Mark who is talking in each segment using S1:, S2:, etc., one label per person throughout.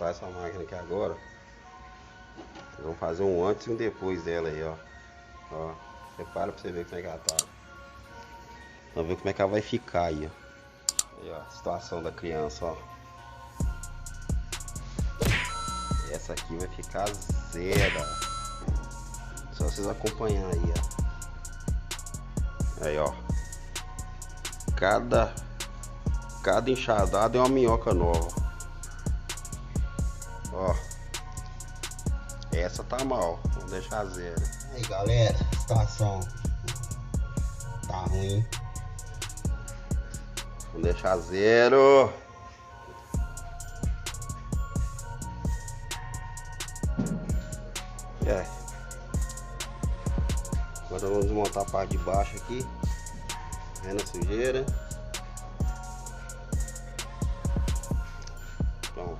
S1: montar essa máquina aqui agora. Vamos fazer um antes e um depois dela aí, ó. Ó, prepara pra você ver como é que ela tá. Vamos ver como é que ela vai ficar aí, ó. Aí, ó, a situação da criança, ó. Essa aqui vai ficar zero. Só vocês acompanhar aí, ó. Aí, ó. Cada enxadada é uma minhoca nova. Ó. Essa tá mal. Vamos deixar zero. Aí, galera. A situação tá ruim. Vamos deixar zero. Agora vamos desmontar a parte de baixo aqui. Vendo a sujeira. Pronto.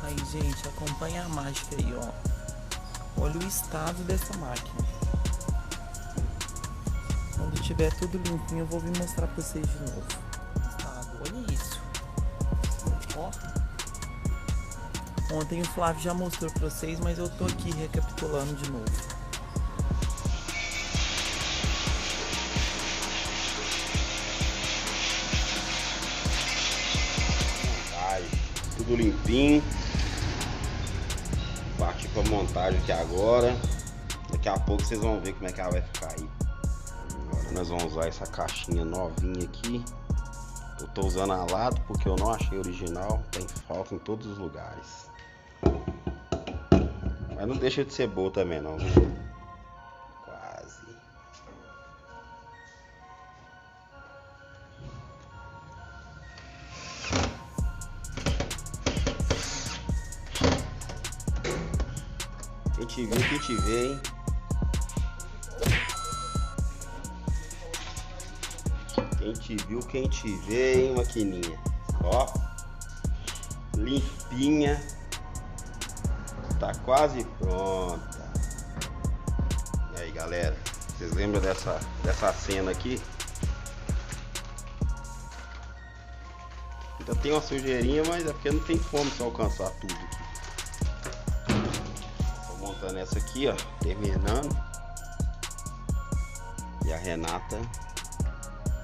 S2: Aí, gente, acompanha a mágica aí, ó. Olha o estado dessa máquina. Quando tiver tudo limpinho, eu vou vir mostrar pra vocês de novo. Estado, olha isso. Ó. Ontem o Flávio já mostrou pra vocês, mas eu tô aqui recapitulando de novo.
S1: Tudo limpinho. Partir pra montagem aqui agora. Daqui a pouco vocês vão ver como é que ela vai ficar aí. Agora nós vamos usar essa caixinha novinha aqui. Eu tô usando a lado porque eu não achei original. Tem falta em todos os lugares. Mas não deixa de ser boa também não. Quase. Quem te viu, quem te vê, hein? Quem te viu, quem te vê, hein, maquininha? Ó, limpinha. Tá quase pronta. E aí, galera, vocês lembram dessa cena aqui? Ainda tem uma sujeirinha, mas é porque não tem como se alcançar tudo aqui. Tô montando essa aqui, ó, terminando. E a Renata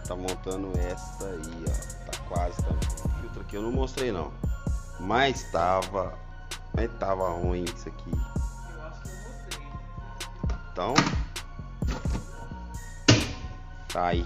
S1: tá montando esta aí, ó. Tá quase também. O filtro aqui eu não mostrei não. Mas tava ruim isso aqui.
S2: Eu acho que eu mostrei.
S1: Então, tá aí.